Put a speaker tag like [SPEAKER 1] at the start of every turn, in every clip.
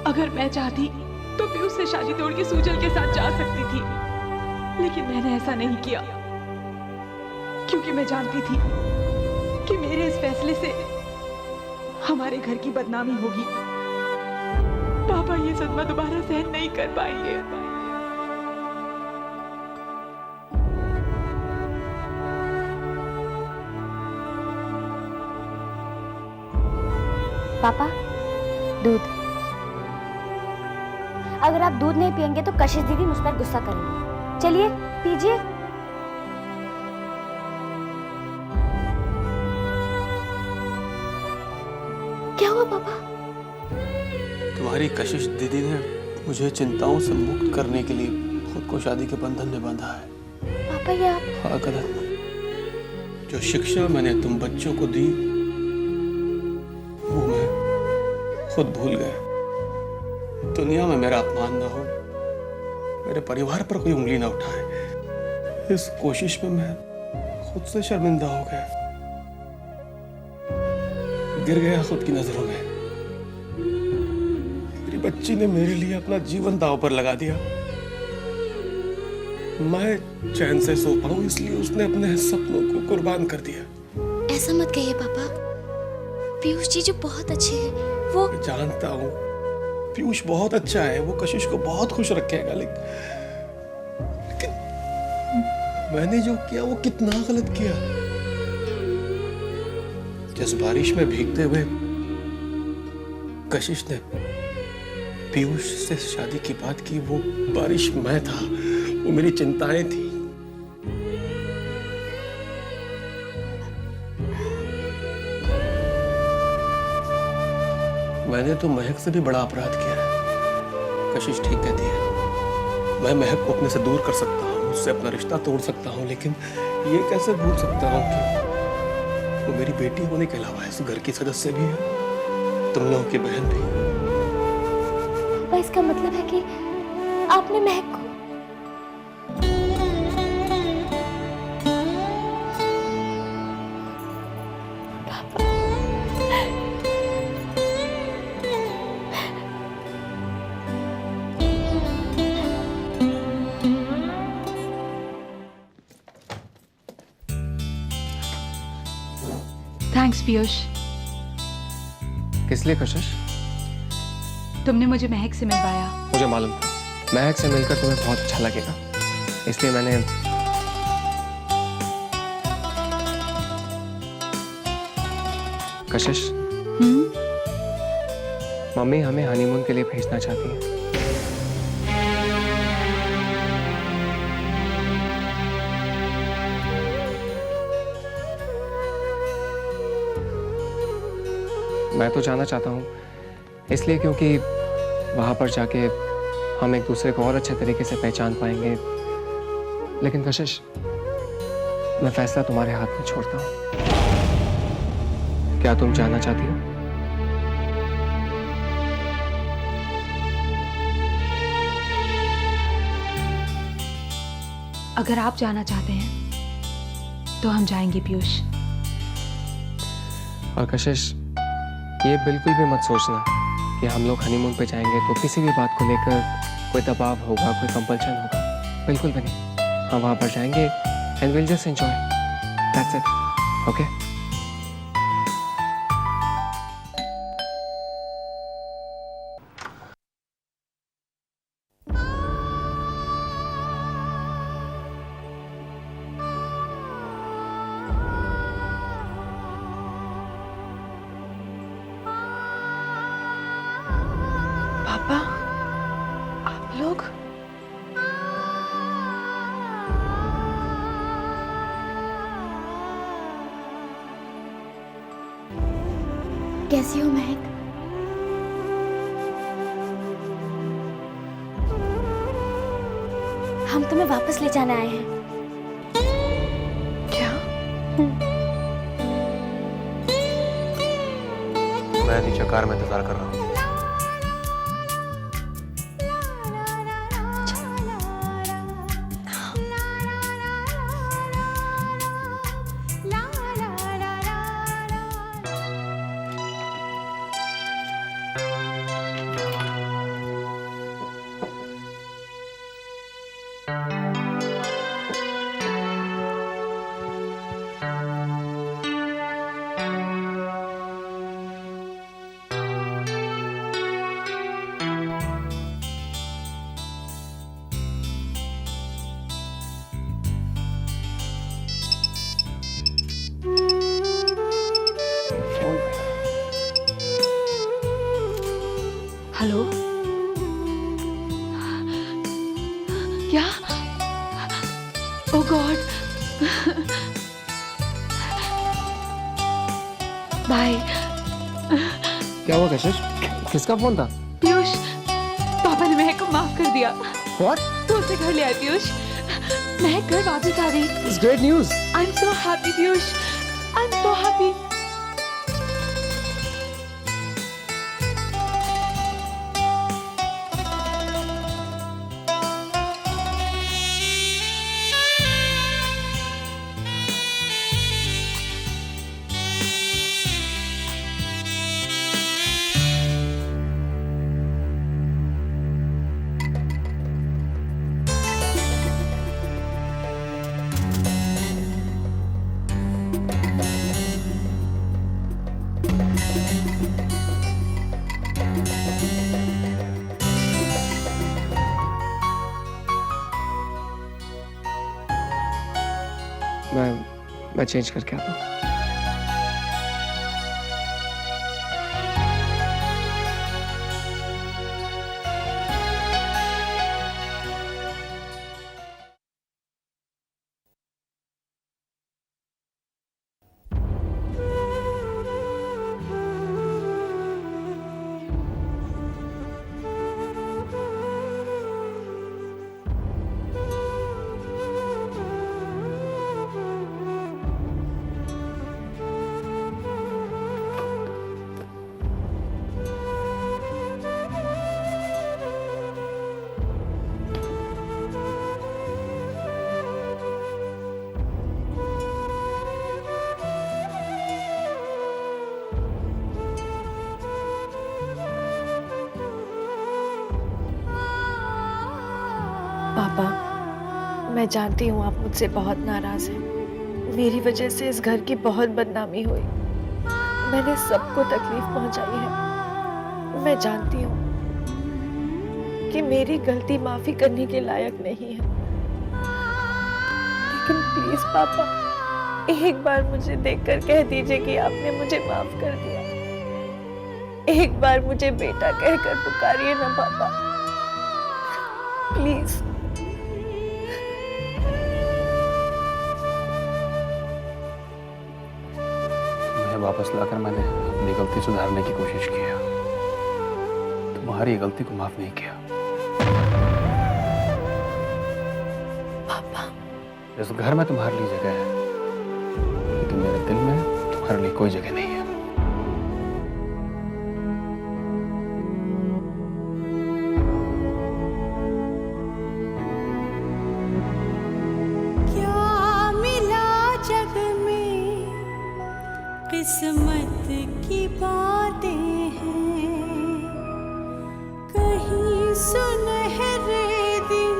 [SPEAKER 1] अगर मैं चाहती तो पीयूष से शादी तोड़ के सूजल के साथ जा सकती थी, लेकिन मैंने ऐसा नहीं किया क्योंकि मैं जानती थी कि मेरे इस फैसले से हमारे घर की बदनामी होगी। पापा ये सदमा दोबारा सहन नहीं कर पाएंगे।
[SPEAKER 2] पापा, दूध। अगर आप दूध नहीं पियेंगे तो कशिश दीदी मुझ पर गुस्सा करेंगी। चलिए पीजिए। क्या हुआ पापा?
[SPEAKER 3] तुम्हारी कशिश दीदी ने मुझे चिंताओं से मुक्त करने के लिए खुद को शादी के बंधन में बांधा है।
[SPEAKER 2] पापा ये आप?
[SPEAKER 3] हाँ गलत। जो शिक्षा मैंने तुम बच्चों को दी वो मैं खुद भूल गया। दुनिया में मेरा अपमान ना हो, मेरे परिवार पर कोई उंगली ना उठाए, इस कोशिश में मैं खुद से शर्मिंदा हो गया, गिर गया खुद की नजरों में। मेरी बच्ची ने मेरे लिए अपना जीवन दांव पर लगा दिया। मैं चैन से सो पाऊं इसलिए उसने अपने सपनों को कुर्बान कर दिया।
[SPEAKER 2] ऐसा मत कहिए पापा। पीयूष जी जो बहुत अच्छे हैं वो।
[SPEAKER 3] मैं जानता हूं पीयूष बहुत अच्छा है, वो कशिश को बहुत खुश रखेगा, लेकिन मैंने जो किया वो कितना गलत किया। जिस बारिश में भीगते हुए कशिश ने पीयूष से शादी की बात की, वो बारिश मैं था, वो मेरी चिंताएं थी। मैंने तो महक से भी बड़ा अपराध किया है। कशिश ठीक कहती है, मैं महक को अपने से दूर कर सकता हूँ, उससे अपना रिश्ता तोड़ सकता हूँ, लेकिन ये कैसे भूल सकता हूँ कि वो मेरी बेटी होने के अलावा इस घर की सदस्य भी है, तुम लोगों की बहन भी।
[SPEAKER 2] पापा इसका मतलब है कि आपने महक को।
[SPEAKER 1] थैंक्स पीयूष।
[SPEAKER 4] किस लिए कशिश?
[SPEAKER 1] तुमने मुझे महक से मिलवाया।
[SPEAKER 4] मुझे मालूम था महक से मिलकर तुम्हें बहुत अच्छा लगेगा, इसलिए मैंने। कशिश, मम्मी हमें हनीमून के लिए भेजना चाहती है। मैं तो जाना चाहता हूँ इसलिए क्योंकि वहां पर जाके हम एक दूसरे को और अच्छे तरीके से पहचान पाएंगे। लेकिन कशिश, मैं फैसला तुम्हारे हाथ में छोड़ता हूँ। क्या तुम जाना चाहती हो?
[SPEAKER 1] अगर आप जाना चाहते हैं तो हम जाएंगे पीयूष।
[SPEAKER 4] और कशिश, ये बिल्कुल भी मत सोचना कि हम लोग हनीमून पे जाएंगे तो किसी भी बात को लेकर कोई दबाव होगा, कोई कंपल्शन होगा। बिल्कुल भी नहीं। हम वहां पर जाएंगे and will just enjoy, that's it. Okay?
[SPEAKER 1] पापा, आप लोग?
[SPEAKER 2] कैसी हो महक? हम तुम्हें वापस ले जाने आए हैं।
[SPEAKER 1] क्या?
[SPEAKER 3] मैं नीचे कार में इंतजार कर रहा हूँ।
[SPEAKER 1] हेलो, क्या? ओह गॉड, बाय।
[SPEAKER 4] क्या हुआ कशिश? किसका फोन था?
[SPEAKER 1] पीयूष, पापा ने महक को माफ कर दिया।
[SPEAKER 4] What?
[SPEAKER 1] तो उसे घर ले आए पीयूष। महक घर वापस आ रही।
[SPEAKER 4] It's great news.
[SPEAKER 1] I am so happy Piyush, I am so happy.
[SPEAKER 4] मैं चेंज करके आता हूँ।
[SPEAKER 5] पापा, मैं जानती हूँ आप मुझसे बहुत नाराज हैं। मेरी वजह से इस घर की बहुत बदनामी हुई। मैंने सबको तकलीफ पहुंचाई है। मैं जानती हूँ कि मेरी गलती माफी करने के लायक नहीं है, लेकिन प्लीज पापा, एक बार मुझे देखकर कह दीजिए कि आपने मुझे माफ कर दिया। एक बार मुझे बेटा कहकर पुकारिए ना पापा, प्लीज।
[SPEAKER 3] वापस लाकर मैंने अपनी गलती सुधारने की कोशिश की है, तुम्हारी गलती को माफ नहीं किया।
[SPEAKER 5] पापा,
[SPEAKER 3] इस घर में तुम्हारे लिए जगह है, लेकिन मेरे दिल में तुम्हारे लिए कोई जगह नहीं है।
[SPEAKER 6] किस्मत की बातें हैं, कहीं सुनहरे दिन,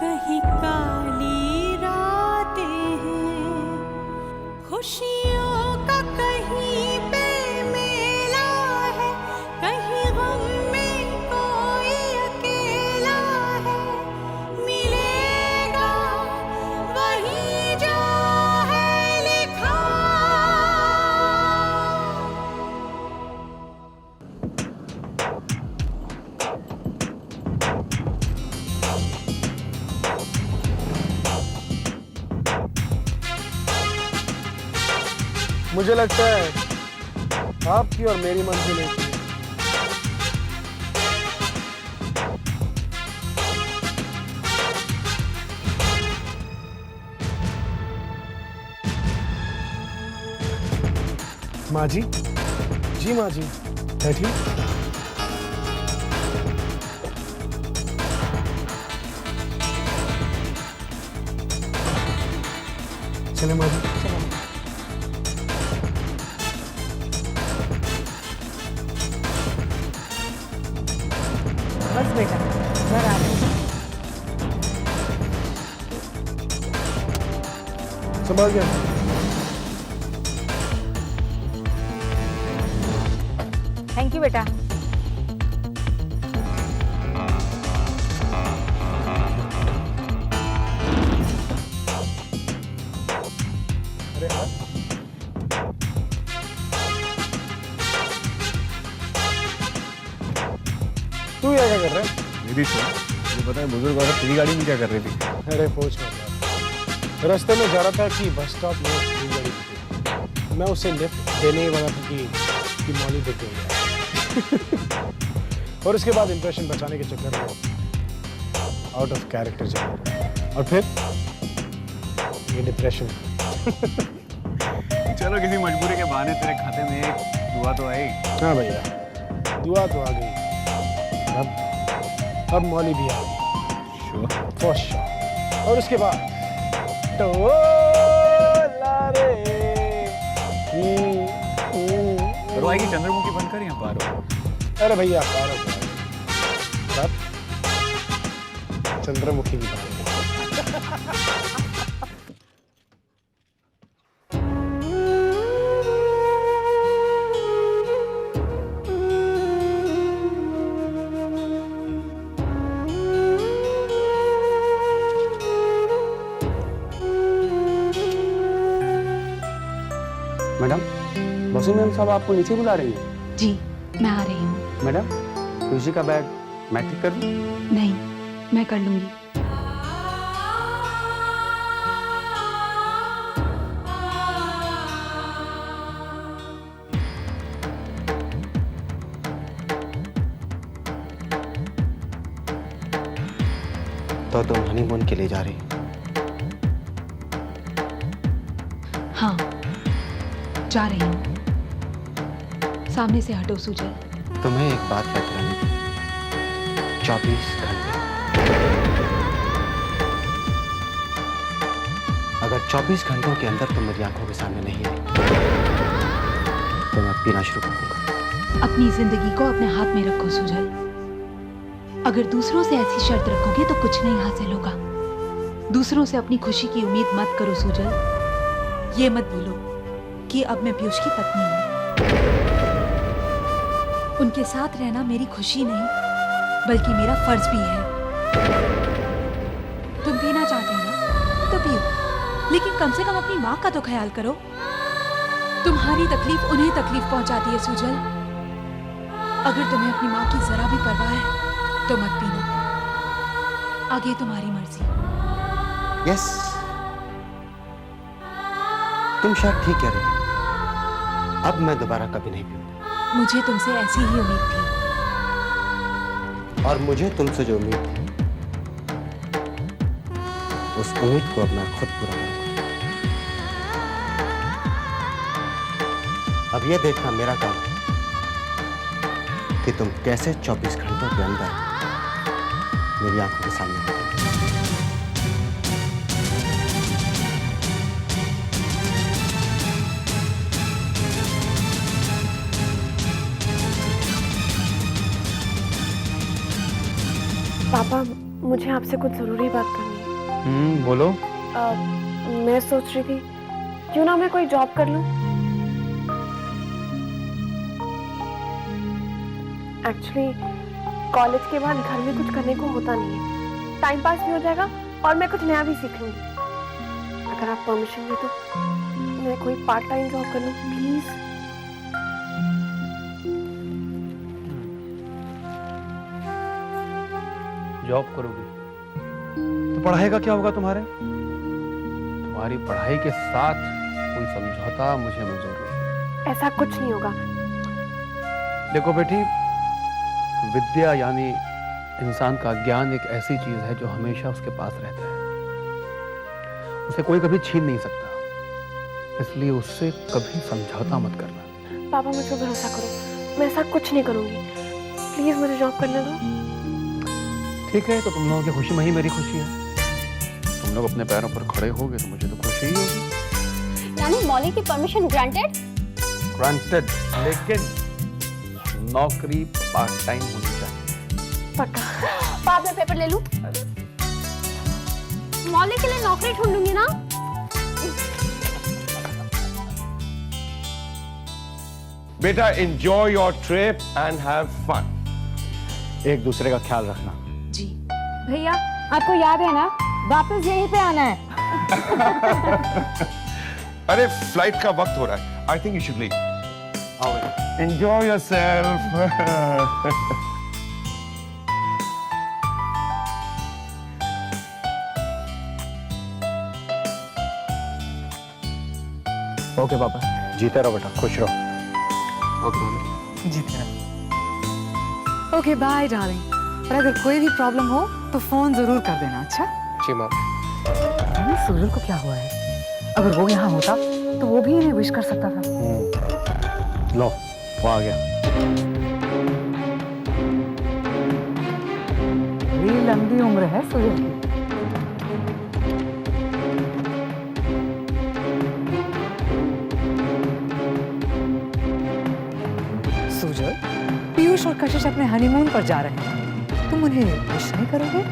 [SPEAKER 6] कहीं काली रातें हैं। खुशियों का कहीं पे मेला है, कहीं गम में कोई अकेला है। मिलेगा वही जो है लिखा।
[SPEAKER 7] मुझे लगता है आपकी और मेरी मंजिल एक ही है। माँ जी, जी माँ जी, बैठिए। चले माँ जी।
[SPEAKER 8] बस बेटा, घर आ रहे हैं।
[SPEAKER 7] संभाल गया।
[SPEAKER 8] थैंक यू बेटा।
[SPEAKER 7] अरे हाँ, तू यहाँ क्या कर रहा है?
[SPEAKER 9] मेरी सुन, मुझे पता है बुजुर्ग औरत तेरी गाड़ी में क्या कर रही थी?
[SPEAKER 7] अरे पूछ मत यार। रास्ते में जा रहा था कि बस स्टॉप में उसकी गाड़ी थी। मैं उसे लिफ्ट देने ही वाला था कि मौली दिख गई है। और उसके बाद इंप्रेशन बचाने के चक्कर में आउट ऑफ कैरेक्टर जा रहा। और फिर ये डिप्रेशन।
[SPEAKER 9] चलो किसी मजबूरी के बहाने तेरे खाते में एक दुआ तो आई।
[SPEAKER 7] हाँ भैया, दुआ तो आ गई। अब मौली भी आ गई।
[SPEAKER 9] श्योर।
[SPEAKER 7] For sure. और उसके बाद
[SPEAKER 9] रोई की चंद्रमुखी बनकर यहाँ पार हो।
[SPEAKER 7] अरे भैया पारो सब चंद्रमुखी की बात
[SPEAKER 10] मैडम, बसु मैम साहब आपको नीचे बुला रही हैं।
[SPEAKER 1] जी मैं आ रही हूँ।
[SPEAKER 10] मैडम, खुशी का बैग मैं ठीक कर दूं?
[SPEAKER 1] नहीं, मैं कर लूंगी।
[SPEAKER 10] तो तुम हनीमून के लिए जा रही हो?
[SPEAKER 1] हाँ जा रही हूँ। सामने से हटो सुजल।
[SPEAKER 10] तुम्हें एक बात याद रखनी थी, 24 घंटे। अगर 24 घंटों के अंदर तुम मेरी आंखों के सामने नहीं आई तो मैं पीना शुरू कर दूंगा।
[SPEAKER 1] अपनी जिंदगी को अपने हाथ में रखो सुजल। अगर दूसरों से ऐसी शर्त रखोगे तो कुछ नहीं हासिल होगा। दूसरों से अपनी खुशी की उम्मीद मत करो सुजल। ये मत भूलो कि अब मैं पीयूष की पत्नी हूँ। उनके साथ रहना मेरी खुशी नहीं बल्कि मेरा फर्ज भी है। तुम पीना चाहते हो ना तो पियो, लेकिन कम से कम अपनी माँ का तो ख्याल करो। तुम्हारी तकलीफ उन्हें तकलीफ पहुंचाती है सुजल। अगर तुम्हें अपनी माँ की जरा भी परवाह है तो मत पीना। आगे तुम्हारी मर्जी।
[SPEAKER 10] यस, तुम शायद ठीक कह रही हो। अब मैं दोबारा कभी नहीं पीऊंगा।
[SPEAKER 1] मुझे तुमसे ऐसी ही उम्मीद थी।
[SPEAKER 10] और मुझे तुमसे जो उम्मीद थी, उस उम्मीद को अब मैं खुद पूरा करूंगा। अब ये देखना मेरा काम है कि तुम कैसे 24 घंटों के अंदर मेरी आंखों के सामने हो।
[SPEAKER 5] पापा, मुझे आपसे कुछ जरूरी बात करनी है।
[SPEAKER 9] बोलो।
[SPEAKER 5] मैं सोच रही थी क्यों ना मैं कोई जॉब कर लूं। एक्चुअली कॉलेज के बाद घर में कुछ करने को होता नहीं है। टाइम पास भी हो जाएगा और मैं कुछ नया भी सीख लूंगी। अगर आप परमिशन दे तो मैं कोई पार्ट टाइम जॉब कर लूं प्लीज।
[SPEAKER 9] जॉब करोगे तो पढ़ाई का क्या होगा तुम्हारे? तुम्हारी पढ़ाई के साथ कोई समझौता मुझे मंजूर नहीं।
[SPEAKER 5] ऐसा कुछ नहीं होगा।
[SPEAKER 9] देखो बेटी, विद्या यानी इंसान का ज्ञान एक ऐसी चीज है जो हमेशा उसके पास रहता है। उसे कोई कभी छीन नहीं सकता, इसलिए उससे कभी समझौता मत करना।
[SPEAKER 5] पापा मुझ पर भरोसा करो, मैं ऐसा कुछ नहीं करूंगी। प्लीज मुझे जॉब करने दो।
[SPEAKER 9] ठीक है, तो तुम लोगों की खुशी में ही मेरी खुशी है। तुम लोग अपने पैरों पर खड़े होगे तो मुझे तो खुशी ही होगी।
[SPEAKER 2] यानी मौली की परमिशन ग्रांटेड?
[SPEAKER 9] ग्रांटेड, लेकिन नौकरी पार्ट टाइम होनी चाहिए।
[SPEAKER 5] पक्का।
[SPEAKER 2] पाप मैं पेपर ले लूं? मौली के लिए नौकरी ढूंढूंगी ना।
[SPEAKER 7] बेटा, enjoy your trip and have fun. एक दूसरे का ख्याल रखना।
[SPEAKER 1] जी
[SPEAKER 8] भैया, आपको याद है ना, वापस यहीं पे आना है।
[SPEAKER 7] अरे फ्लाइट का वक्त हो रहा है। I think you should leave. Enjoy yourself.
[SPEAKER 9] Okay पापा। जीते रहो बेटा, खुश रहो।
[SPEAKER 4] ओके मम्मी।
[SPEAKER 9] जीते रहो।
[SPEAKER 8] Okay bye darling. और अगर कोई भी प्रॉब्लम हो तो फोन जरूर कर देना। अच्छा
[SPEAKER 4] जी मम्मी।
[SPEAKER 8] सूरज को क्या हुआ है? अगर वो यहाँ होता तो वो भी इन्हें विश कर सकता था।
[SPEAKER 9] लो वो आ गया।
[SPEAKER 8] बड़ी लंबी उम्र है सूरज की। सूरज, पीयूष और कशिश अपने हनीमून पर जा रहे हैं, तुम उन्हें विश नहीं करोगे?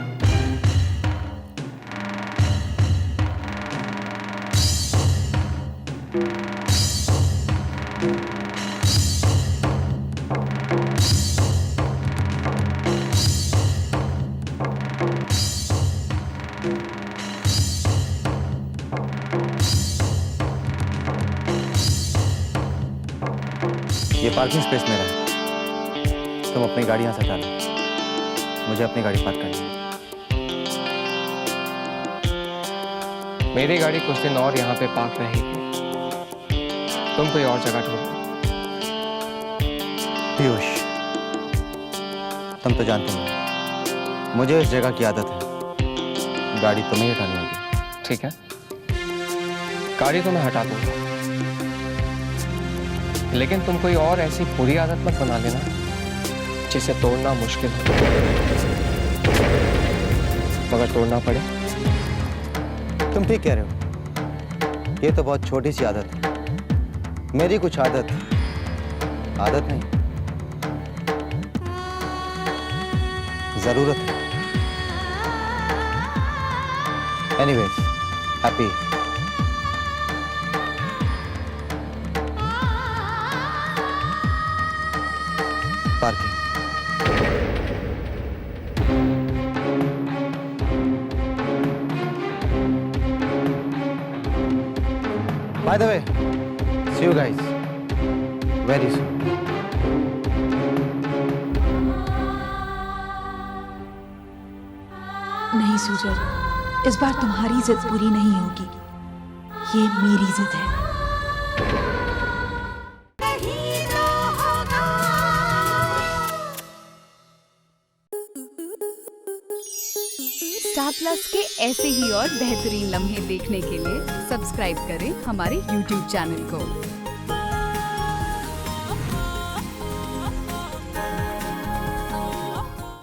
[SPEAKER 10] ये पार्किंग स्पेस मेरा है, तुम अपनी गाड़ी यहाँ से हटा लो, मुझे अपनी गाड़ी पार्क करनी है।
[SPEAKER 4] मेरी गाड़ी कुछ दिन और यहाँ पे पार्क रहेगी, तुम कोई और जगह ढूंढो।
[SPEAKER 10] पीयूष, तुम तो जानते हो मुझे इस जगह की आदत है, गाड़ी तुम्हें ही हटानी होगी।
[SPEAKER 4] ठीक है, गाड़ी तो मैं हटा दूंगा, लेकिन तुम कोई और ऐसी बुरी आदत मत बना लेना जिसे तोड़ना मुश्किल हो, मगर तोड़ना पड़े।
[SPEAKER 10] तुम ठीक कह रहे हो, ये तो बहुत छोटी सी आदत है। मेरी कुछ आदत नहीं, जरूरत है। Anyways, happy. Parking. By the way, see you guys very soon.
[SPEAKER 1] नहीं सूरज, इस बार तुम्हारी जिद पूरी नहीं होगी, ये मेरी जिद है।
[SPEAKER 6] स्टार प्लस के ऐसे ही और बेहतरीन लम्हे देखने के लिए सब्सक्राइब करें हमारे YouTube चैनल को।